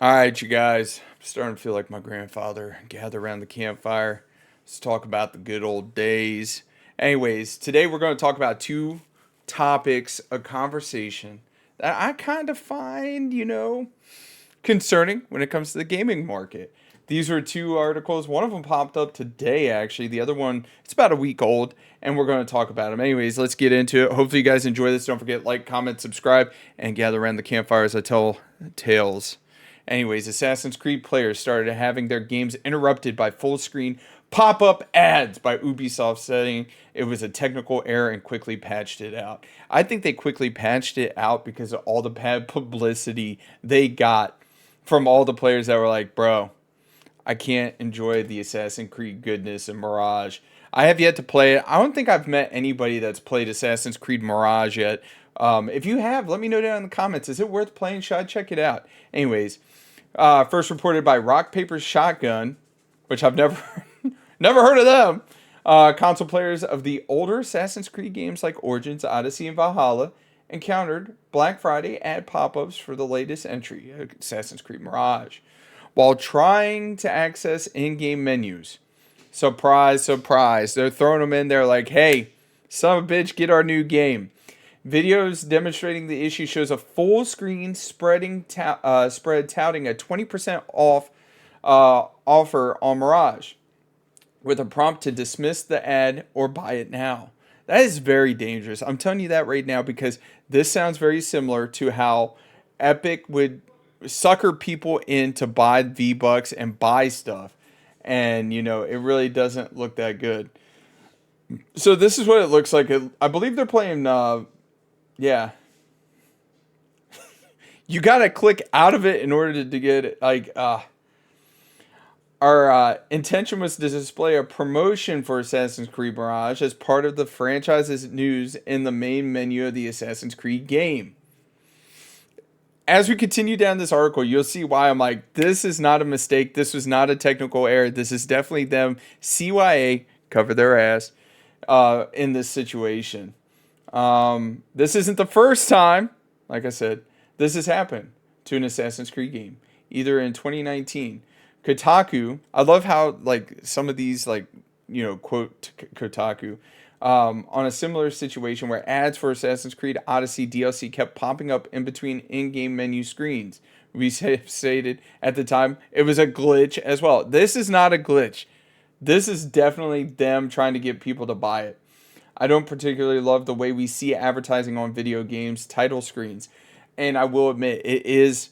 All right, you guys. I'm starting to feel like my grandfather. Gather around the campfire. Let's talk about the good old days. Anyways, today we're going to talk about two topics of conversation that I kind of find, concerning when it comes to the gaming market. These were two articles. One of them popped up today, actually. The other one, it's about a week old, and we're going to talk about them. Anyways, let's get into it. Hopefully, you guys enjoy this. Don't forget, like, comment, subscribe, and gather around the campfire as I tell tales. Anyways, Assassin's Creed players started having their games interrupted by full screen pop up ads by Ubisoft, saying it was a technical error and quickly patched it out. I think they quickly patched it out because of all the bad publicity they got from all the players that were like, bro, I can't enjoy the Assassin's Creed goodness and Mirage. I have yet to play it. I don't think I've met anybody that's played Assassin's Creed Mirage yet. If you have, let me know down in the comments. Is it worth playing? Should I check it out? Anyways, first reported by Rock Paper Shotgun, which I've never never heard of them. Console players of the older Assassin's Creed games like Origins, Odyssey, and Valhalla encountered Black Friday ad pop-ups for the latest entry, Assassin's Creed Mirage, while trying to access in-game menus. Surprise, surprise. They're throwing them in there like, hey, son of a bitch, get our new game. Videos demonstrating the issue shows a full screen spread touting a 20% off offer on Mirage with a prompt to dismiss the ad or buy it now. That is very dangerous. I'm telling you that right now because this sounds very similar to how Epic would sucker people in to buy V-Bucks and buy stuff. And, it really doesn't look that good. So this is what it looks like. I believe they're playing, yeah. You got to click out of it in order to get it. Our intention was to display a promotion for Assassin's Creed Mirage as part of the franchise's news in the main menu of the Assassin's Creed game. As we continue down this article, you'll see why I'm like, this is not a mistake. This was not a technical error. This is definitely them, CYA, cover their ass, in this situation. This isn't the first time, like I said, this has happened to an Assassin's Creed game, either in 2019. Kotaku, I love how like some of these quote Kotaku, on a similar situation where ads for Assassin's Creed Odyssey DLC kept popping up in between in-game menu screens. We stated at the time it was a glitch as well. This is not a glitch. This is definitely them trying to get people to buy it. I don't particularly love the way we see advertising on video games title screens. And I will admit, it is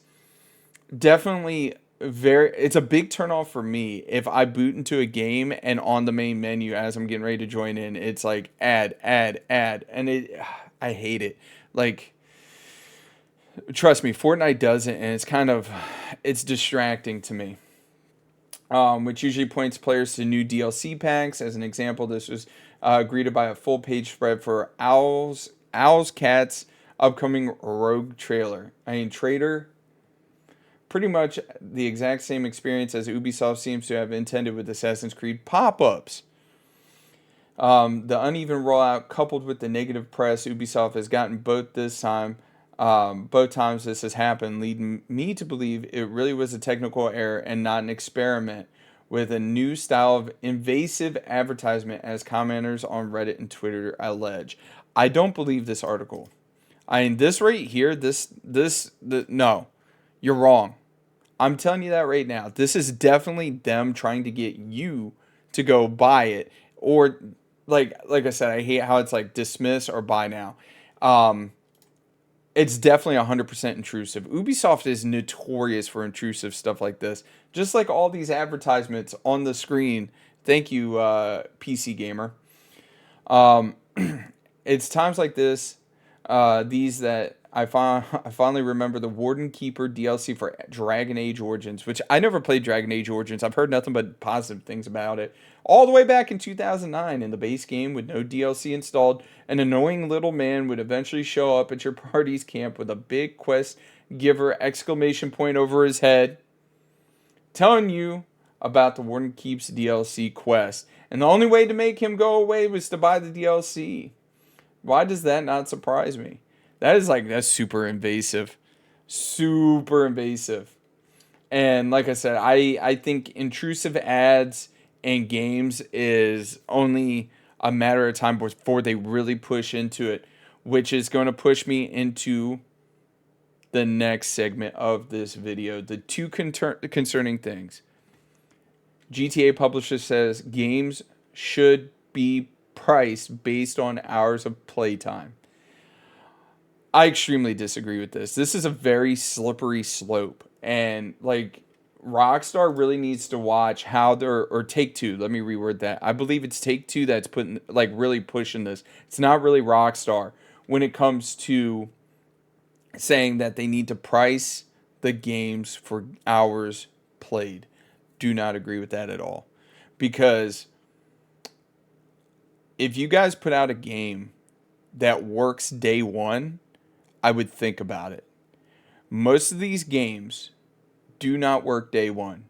definitely it's a big turnoff for me if I boot into a game and on the main menu as I'm getting ready to join in, it's like ad, ad, ad. And I hate it. Like, trust me, Fortnite does it and it's distracting to me. Which usually points players to new DLC packs. As an example, this was greeted by a full page spread for Owl's Cat's upcoming Rogue trailer. Traitor, pretty much the exact same experience as Ubisoft seems to have intended with Assassin's Creed pop-ups. The uneven rollout coupled with the negative press Ubisoft has gotten both times this has happened, lead me to believe it really was a technical error and not an experiment with a new style of invasive advertisement, as commenters on Reddit and Twitter allege. I don't believe this article. This right here, no, you're wrong. I'm telling you that right now. This is definitely them trying to get you to go buy it, or like I said, I hate how it's like dismiss or buy now. It's definitely 100% intrusive. Ubisoft is notorious for intrusive stuff like this. Just like all these advertisements on the screen. Thank you, PC Gamer. It's times like this, these that I finally remember the Warden Keeper DLC for Dragon Age Origins, which I never played Dragon Age Origins. I've heard nothing but positive things about it. All the way back in 2009, in the base game with no DLC installed, an annoying little man would eventually show up at your party's camp with a big quest giver exclamation point over his head, telling you about the Warden Keeps DLC quest. And the only way to make him go away was to buy the DLC. Why does that not surprise me? That's super invasive. Super invasive. And like I said, I think intrusive ads in games is only a matter of time before they really push into it, which is going to push me into the next segment of this video. The two concerning things. GTA publisher says games should be priced based on hours of playtime. I extremely disagree with this. This is a very slippery slope. And like Rockstar really needs to watch how they're, or Take Two, let me reword that. I believe it's Take Two that's putting, like, really pushing this. It's not really Rockstar when it comes to saying that they need to price the games for hours played. Do not agree with that at all. Because if you guys put out a game that works day one, I would think about it. Most of these games do not work day one.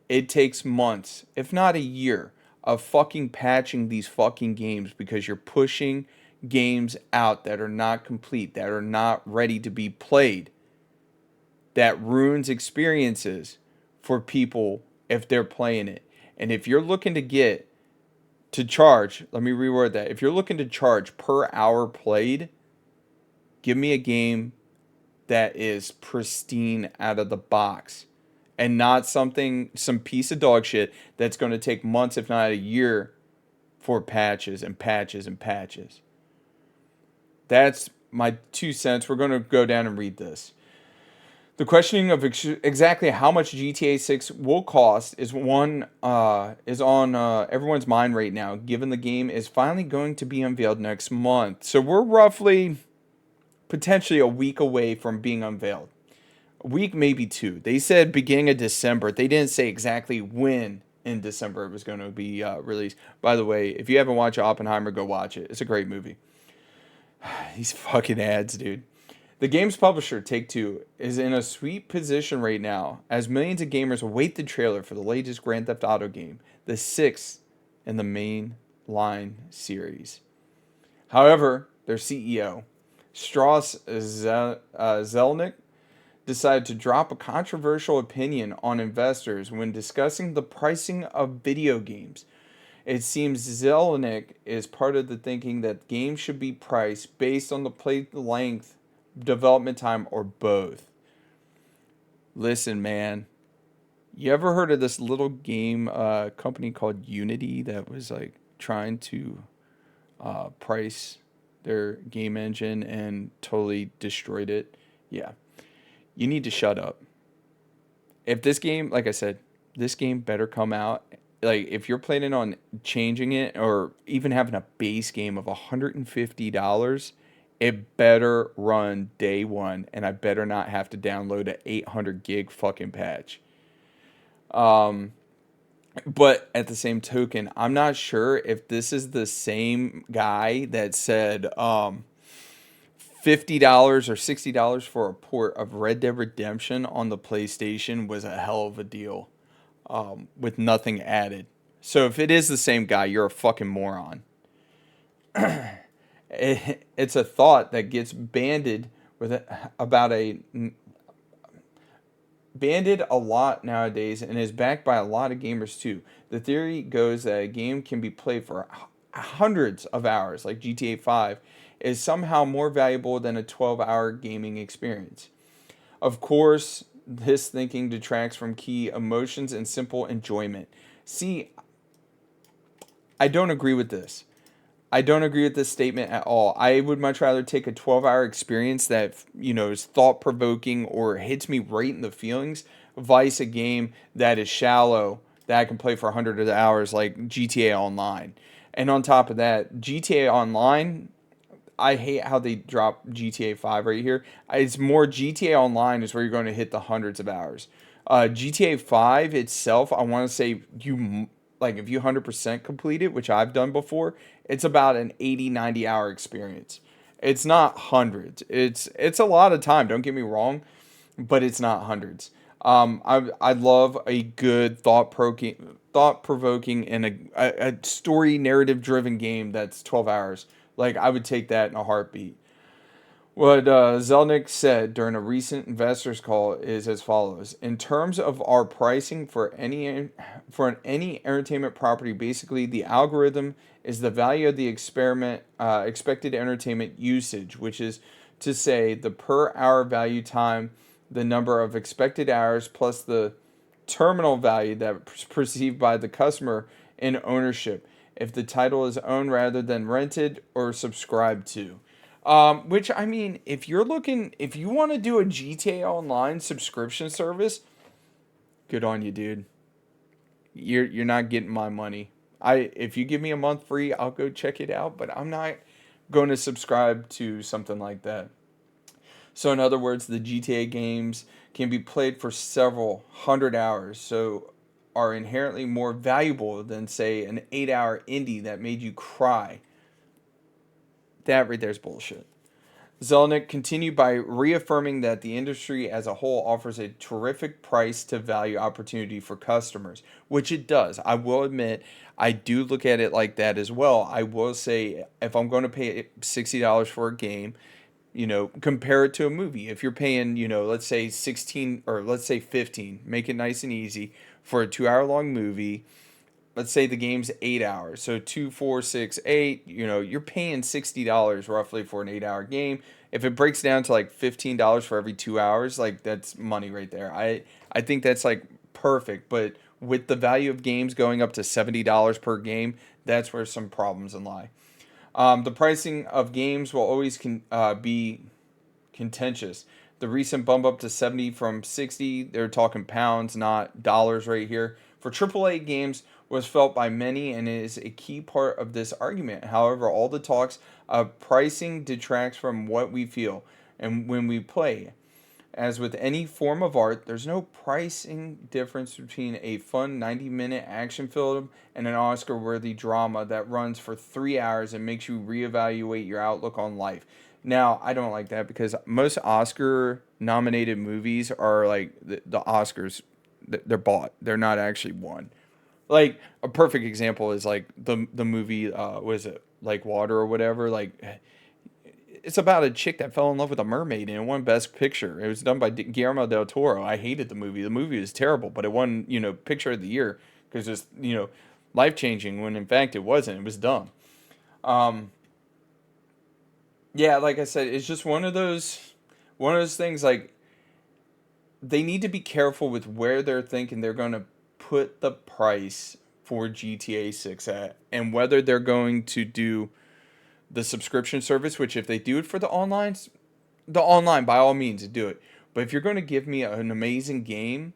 It takes months, if not a year, of fucking patching these fucking games because you're pushing games out that are not complete, that are not ready to be played, that ruins experiences for people if they're playing it. And if you're looking to charge, let me reword that. If you're looking to charge per hour played, give me a game that is pristine out of the box and not some piece of dog shit that's going to take months, if not a year, for patches and patches and patches. That's my 2 cents. We're going to go down and read this. The questioning of exactly how much GTA 6 will cost is on everyone's mind right now, given the game is finally going to be unveiled next month. So we're roughly potentially a week away from being unveiled. A week, maybe two. They said beginning of December. They didn't say exactly when in December it was going to be released. By the way, if you haven't watched Oppenheimer, go watch it. It's a great movie. These fucking ads, dude. The game's publisher, Take-Two, is in a sweet position right now as millions of gamers await the trailer for the latest Grand Theft Auto game, the sixth in the main line series. However, their CEO, Strauss Zelnick, decided to drop a controversial opinion on investors when discussing the pricing of video games. It seems Zelnick is part of the thinking that games should be priced based on the play length, development time, or both. Listen, man. You ever heard of this little game company called Unity that was like trying to price their game engine and totally destroyed it? Yeah. You need to shut up. If this game, like I said, this game better come out. Like, if you're planning on changing it or even having a base game of $150, it better run day one, and I better not have to download an 800 gig fucking patch. But at the same token, I'm not sure if this is the same guy that said $50 or $60 for a port of Red Dead Redemption on the PlayStation was a hell of a deal, with nothing added. So if it is the same guy, you're a fucking moron. It's a thought that gets banded banded a lot nowadays and is backed by a lot of gamers too. The theory goes that a game can be played for hundreds of hours, like GTA 5, is somehow more valuable than a 12-hour gaming experience. Of course, this thinking detracts from key emotions and simple enjoyment. See, I don't agree with this. I don't agree with this statement at all. I would much rather take a 12-hour experience that, is thought-provoking or hits me right in the feelings, vice a game that is shallow that I can play for hundreds of hours like GTA Online. And on top of that, GTA Online, I hate how they drop GTA 5 right here. It's more GTA Online is where you're going to hit the hundreds of hours. GTA 5 itself, I want to say if you 100% complete it, which I've done before, it's about an 80, 90 hour experience. It's not hundreds. It's a lot of time, don't get me wrong, but it's not hundreds. I love a good thought provoking and a story narrative driven game that's 12 hours. Like, I would take that in a heartbeat. What Zelnick said during a recent investors call is as follows: in terms of our pricing for any entertainment property, basically the algorithm is the value of the experiment expected entertainment usage, which is to say the per hour value time the number of expected hours plus the terminal value that's perceived by the customer in ownership if the title is owned rather than rented or subscribed to. Which I mean, if you want to do a GTA Online subscription service, good on you, dude. You're not getting my money. If you give me a month free, I'll go check it out, but I'm not going to subscribe to something like that. So in other words, the GTA games can be played for several hundred hours, so are inherently more valuable than say an 8-hour indie that made you cry. That right there's bullshit. Zelnick continued by reaffirming that the industry as a whole offers a terrific price to value opportunity for customers, which it does. I will admit, I do look at it like that as well. I will say, if I'm going to pay $60 for a game, compare it to a movie. If you're paying, let's say 16 or let's say 15, make it nice and easy for a 2 hour long movie. Let's say the game's 8 hours. So 2, 4, 6, 8, you're paying $60 roughly for an 8 hour game. If it breaks down to like $15 for every 2 hours, like that's money right there. I think that's like perfect. But with the value of games going up to $70 per game, that's where some problems lie. The pricing of games will always be contentious. The recent bump up to 70 from 60, they're talking pounds, not dollars right here, for AAA games was felt by many and is a key part of this argument. However, all the talks of pricing detracts from what we feel and when we play. As with any form of art, there's no pricing difference between a fun 90-minute action film and an Oscar worthy drama that runs for 3 hours and makes you reevaluate your outlook on life. Now, I don't like that because most Oscar nominated movies are like the Oscars, they're bought, they're not actually won. Like a perfect example is like the movie, was it like Water or whatever? Like it's about a chick that fell in love with a mermaid and it won Best Picture. It was done by Guillermo del Toro. I hated the movie. The movie was terrible, but it won, Picture of the Year because it's, life changing when in fact it wasn't. It was dumb. Um, yeah, like I said, it's just one of those things. Like they need to be careful with where they're thinking they're going to put the price for GTA 6 at and whether they're going to do the subscription service, which if they do it for the online by all means do it. But if you're going to give me an amazing game,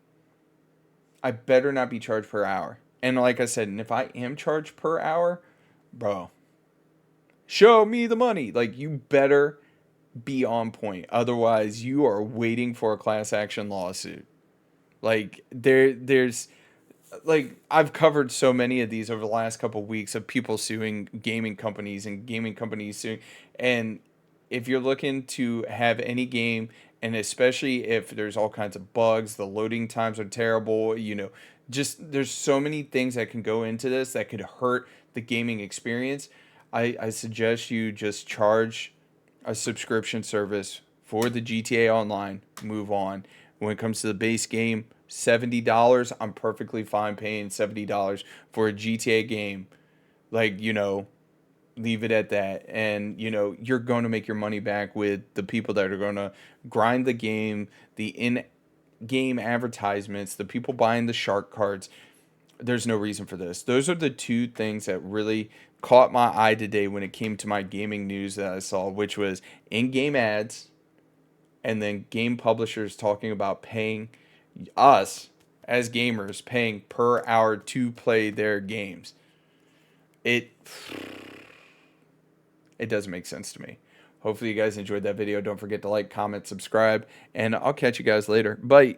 I better not be charged per hour. And like I said, and if I am charged per hour, bro, show me the money. Like you better be on point. Otherwise, you are waiting for a class action lawsuit. Like there's like I've covered so many of these over the last couple of weeks of people suing gaming companies and gaming companies suing. And if you're looking to have any game, and especially if there's all kinds of bugs, the loading times are terrible, just there's so many things that can go into this that could hurt the gaming experience. I suggest you just charge a subscription service for the GTA Online, move on. When it comes to the base game, $70, I'm perfectly fine paying $70 for a GTA game. Like, leave it at that. And, you're going to make your money back with the people that are going to grind the game, the in game advertisements, the people buying the shark cards. There's no reason for this. Those are the two things that really caught my eye today when it came to my gaming news that I saw, which was in game ads and then game publishers talking about paying us as gamers paying per hour to play their games. It it doesn't make sense to me. Hopefully you guys enjoyed that video. Don't forget to like, comment, subscribe, and I'll catch you guys later. Bye.